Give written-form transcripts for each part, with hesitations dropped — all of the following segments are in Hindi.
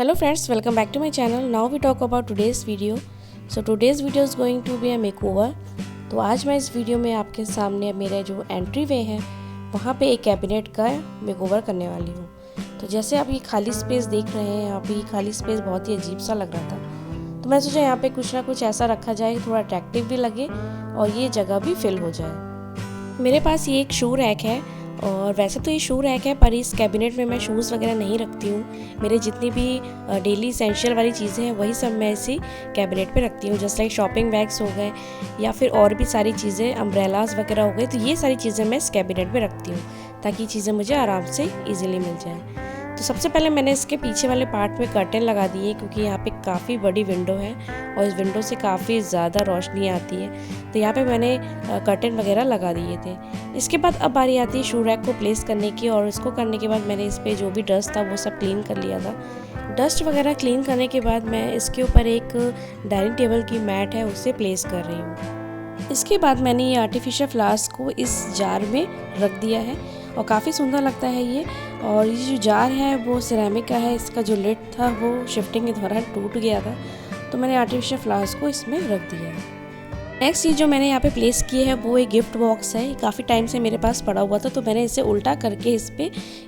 Hello friends, welcome back to my channel. Now we talk about today's video. So today's video is going to be a makeover. तो आज मैं इस वीडियो में आपके सामने मेरा जो एंट्री वे है वहाँ पे एक कैबिनेट का मेकओवर करने वाली हूँ। तो जैसे आप ये खाली स्पेस देख रहे हैं, यहाँ पे ये खाली स्पेस बहुत ही अजीब सा लग रहा था, तो मैं सोचा यहाँ पे कुछ ना कुछ ऐसा रखा जाए थोड़ा अट्रैक्टिव भी लगे और ये जगह भी फिल हो जाए। मेरे पास ये एक शू रैक है और वैसे तो ये शू रैक है, पर इस कैबिनेट में मैं शूज़ वगैरह नहीं रखती हूँ। मेरे जितनी भी डेली एसेंशियल वाली चीज़ें हैं वही सब मैं इसी कैबिनेट पे रखती हूँ। जस्ट लाइक शॉपिंग बैग्स हो गए या फिर और भी सारी चीज़ें, अम्ब्रेलाज वगैरह हो गए, तो ये सारी चीज़ें मैं इस कैबिनेट पे रखती हूँ ताकि चीज़ें मुझे आराम से ईजिली मिल जाए। तो सबसे पहले मैंने इसके पीछे वाले पार्ट में कर्टेन लगा दिए क्योंकि यहाँ पे काफ़ी बड़ी विंडो है और इस विंडो से काफ़ी ज़्यादा रोशनी आती है, तो यहाँ पे मैंने कर्टेन वगैरह लगा दिए थे। इसके बाद अब बारी आती है शू रैक को प्लेस करने की, और इसको करने के बाद मैंने इस पर जो भी डस्ट था वो सब क्लीन कर लिया था। डस्ट वगैरह क्लीन करने के बाद मैं इसके ऊपर एक डाइनिंग टेबल की मैट है उसे प्लेस कर रही हूँ। इसके बाद मैंने ये आर्टिफिशियल फ्लावर्स को इस जार में रख दिया है और काफ़ी सुंदर लगता है ये। और ये जो जार है वो सिरेमिक का है, इसका जो लिड था वो शिफ्टिंग के दौरान टूट गया था, तो मैंने आर्टिफिशियल फ्लावर्स को इसमें रख दिया है। नेक्स्ट चीज़ जो मैंने यहाँ पे प्लेस की है वो एक गिफ्ट बॉक्स है। काफ़ी टाइम से मेरे पास पड़ा हुआ था, तो मैंने इसे उल्टा करके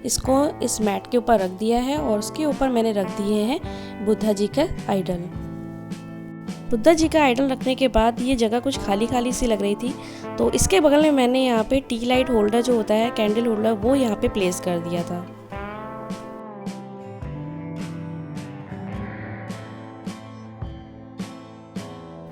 इसको इस मैट के ऊपर रख दिया है और उसके ऊपर मैंने रख दिए हैं बुद्धा जी का आइडल। बुद्धा जी का आइडल रखने के बाद ये जगह कुछ खाली खाली सी लग रही थी, तो इसके बगल में मैंने यहाँ पे टी लाइट होल्डर जो होता है, कैंडल होल्डर, वो यहाँ पे प्लेस कर दिया था।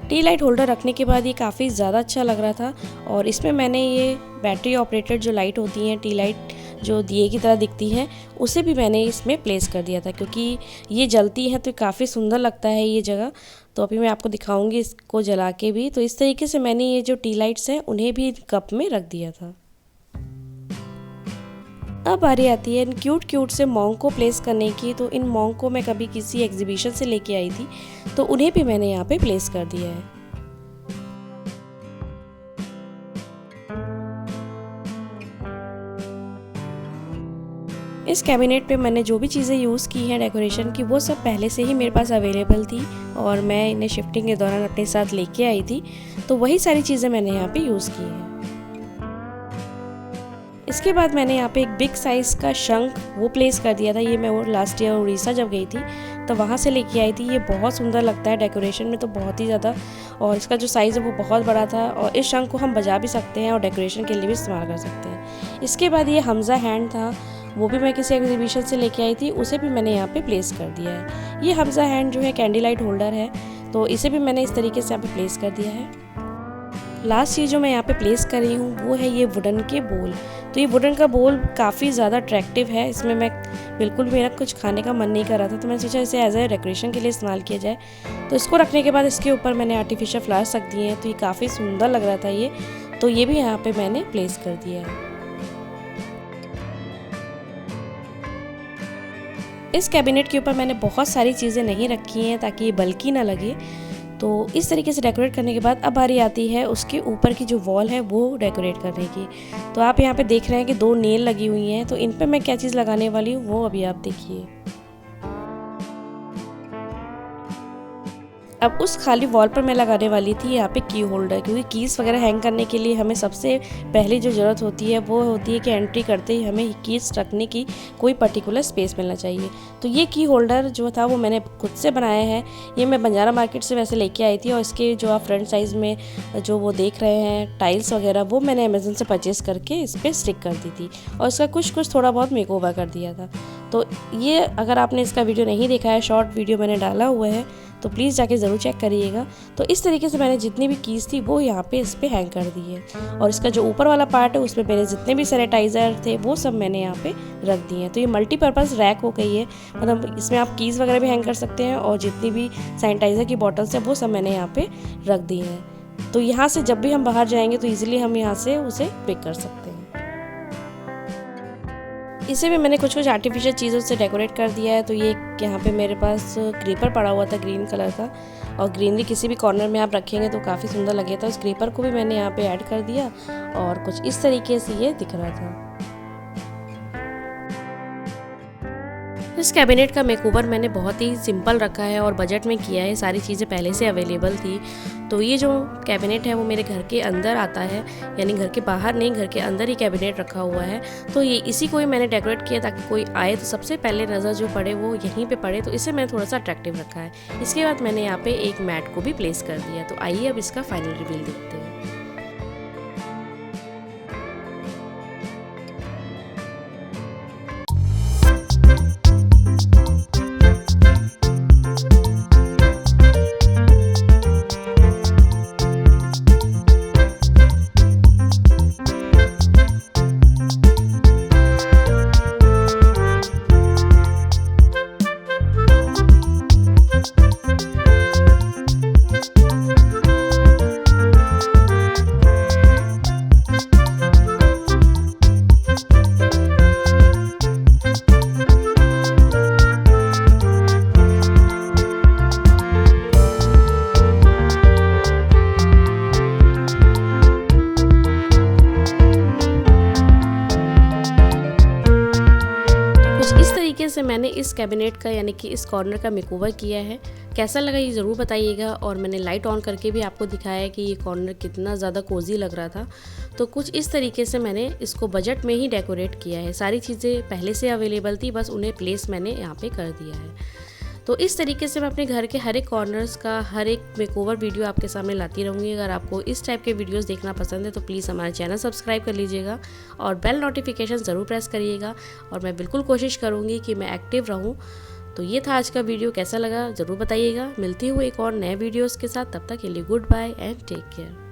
टी लाइट होल्डर रखने के बाद ये काफ़ी ज़्यादा अच्छा लग रहा था और इसमें मैंने ये बैटरी ऑपरेटेड जो लाइट होती हैं, टी लाइट जो दिए की तरह दिखती है, उसे भी मैंने इसमें प्लेस कर दिया था क्योंकि ये जलती है तो काफ़ी सुंदर लगता है ये जगह। तो अभी मैं आपको दिखाऊंगी इसको जला के भी। तो इस तरीके से मैंने ये जो टी लाइट्स हैं उन्हें भी कप में रख दिया था। अब बारी आती है इन क्यूट से मॉन्क को प्लेस करने की। तो इन मॉन्क को मैं कभी किसी एग्जीबिशन से लेके आई थी, तो उन्हें भी मैंने यहाँ पे प्लेस कर दिया है। इस कैबिनेट पे मैंने जो भी चीज़ें यूज़ की हैं डेकोरेशन की, वो सब पहले से ही मेरे पास अवेलेबल थी और मैं इन्हें शिफ्टिंग के दौरान अपने साथ लेके आई थी, तो वही सारी चीज़ें मैंने यहाँ पे यूज़ की हैं। इसके बाद मैंने यहाँ पे एक बिग साइज़ का शंख वो प्लेस कर दिया था। ये मैं वो लास्ट ईयर उड़ीसा जब गई थी तो वहाँ से लेके आई थी। ये बहुत सुंदर लगता है डेकोरेशन में तो बहुत ही ज़्यादा, और इसका जो साइज़ है वो बहुत बड़ा था और इस शंख को हम बजा भी सकते हैं और डेकोरेशन के लिए भी इस्तेमाल कर सकते हैं। इसके बाद ये हमजा हैंड था, वो भी मैं किसी एग्जीबिशन से लेके आई थी, उसे भी मैंने यहाँ पे प्लेस कर दिया है। ये हमजा हैंड जो है कैंडी लाइट होल्डर है, तो इसे भी मैंने इस तरीके से यहाँ पे प्लेस कर दिया है। लास्ट चीज़ जो मैं यहाँ पे प्लेस कर रही हूँ वो है ये वुडन के बोल। तो ये वुडन का बोल काफ़ी ज़्यादा अट्रैक्टिव है, इसमें मैं बिल्कुल मेरा कुछ खाने का मन नहीं कर रहा था, तो मैंने सोचा इसे एज ए डेकोरेशन के लिए इस्तेमाल किया जाए। तो इसको रखने के बाद इसके ऊपर मैंने आर्टिफिशियल फ्लावर्स रख दिए हैं, तो ये काफ़ी सुंदर लग रहा था ये, तो ये भी यहाँ पर मैंने प्लेस कर दिया है। इस कैबिनेट के ऊपर मैंने बहुत सारी चीज़ें नहीं रखी हैं ताकि ये बल्कि ना लगे। तो इस तरीके से डेकोरेट करने के बाद अब बारी आती है उसके ऊपर की जो वॉल है वो डेकोरेट करने की। तो आप यहाँ पे देख रहे हैं कि 2 नेल लगी हुई हैं, तो इन पे मैं क्या चीज़ लगाने वाली हूँ वो अभी आप देखिए। अब उस खाली वॉल पर मैं लगाने वाली थी यहाँ पे की होल्डर, क्योंकि कीज़ वगैरह हैंग करने के लिए हमें सबसे पहली जो ज़रूरत होती है वो होती है कि एंट्री करते ही हमें कीज़ रखने की कोई पर्टिकुलर स्पेस मिलना चाहिए। तो ये की होल्डर जो था वो मैंने खुद से बनाया है। ये मैं बंजारा मार्केट से वैसे लेके आई थी और इसके जो आप फ्रंट साइज़ में जो वो देख रहे हैं टाइल्स वगैरह, वो मैंने अमेज़न से परचेस करके इस पर स्टिक कर दी थी और इसका कुछ थोड़ा बहुत मेकओवर कर दिया था। तो ये अगर आपने इसका वीडियो नहीं देखा है, शॉर्ट वीडियो मैंने डाला हुआ है, तो प्लीज़ जाके ज़रूर चेक करिएगा। तो इस तरीके से मैंने जितनी भी कीज़ थी वो यहाँ पे इस पे हैंग कर दी है और इसका जो ऊपर वाला पार्ट है उसमें मेरे जितने भी सैनिटाइज़र थे वो सब मैंने यहाँ पे रख दिए हैं। तो ये मल्टीपर्पज़ रैक हो गई है, मतलब इसमें आप कीज़ वगैरह भी हैंग कर सकते हैं और जितनी भी सैनिटाइज़र की बॉटल्स है वो सब मैंने यहाँ पे रख दी हैं। तो यहाँ से जब भी हम बाहर जाएंगे तो ईजिली हम यहाँ से उसे पिक कर सकते हैं। इसे भी मैंने कुछ आर्टिफिशियल चीज़ों से डेकोरेट कर दिया है। तो ये यहाँ पे मेरे पास क्रीपर पड़ा हुआ था ग्रीन कलर का, और ग्रीनरी किसी भी कॉर्नर में आप रखेंगे तो काफ़ी सुंदर लगेगा। उस क्रीपर को भी मैंने यहाँ पे ऐड कर दिया और कुछ इस तरीके से ये दिख रहा था। तो इस कैबिनेट का मेकओवर मैंने बहुत ही सिंपल रखा है और बजट में किया है, सारी चीज़ें पहले से अवेलेबल थी। तो ये जो कैबिनेट है वो मेरे घर के अंदर आता है, यानी घर के बाहर नहीं, घर के अंदर ही कैबिनेट रखा हुआ है। तो ये इसी को ही मैंने डेकोरेट किया ताकि कोई आए तो सबसे पहले नज़र जो पड़े वो यहीं पे पड़े, तो इसे मैंने थोड़ा सा अट्रैक्टिव रखा है। इसके बाद मैंने यहाँ पे एक मैट को भी प्लेस कर दिया। तो आइए अब इसका फाइनल रिवील देखते हैं। से मैंने इस कैबिनेट का यानी कि इस कॉर्नर का मेकओवर किया है। कैसा लगा ये ज़रूर बताइएगा। और मैंने लाइट ऑन करके भी आपको दिखाया है कि ये कॉर्नर कितना ज़्यादा कोजी लग रहा था। तो कुछ इस तरीके से मैंने इसको बजट में ही डेकोरेट किया है। सारी चीज़ें पहले से अवेलेबल थी, बस उन्हें प्लेस मैंने यहाँ पे कर दिया है। तो इस तरीके से मैं अपने घर के हर एक कॉर्नर्स का हर एक मेकओवर वीडियो आपके सामने लाती रहूँगी। अगर आपको इस टाइप के वीडियोस देखना पसंद है तो प्लीज़ हमारा चैनल सब्सक्राइब कर लीजिएगा और बेल नोटिफिकेशन ज़रूर प्रेस करिएगा। और मैं बिल्कुल कोशिश करूँगी कि मैं एक्टिव रहूँ। तो ये था आज का वीडियो, कैसा लगा ज़रूर बताइएगा। मिलती हूँ एक और नए वीडियोज़ के साथ, तब तक के लिए good bye and take care.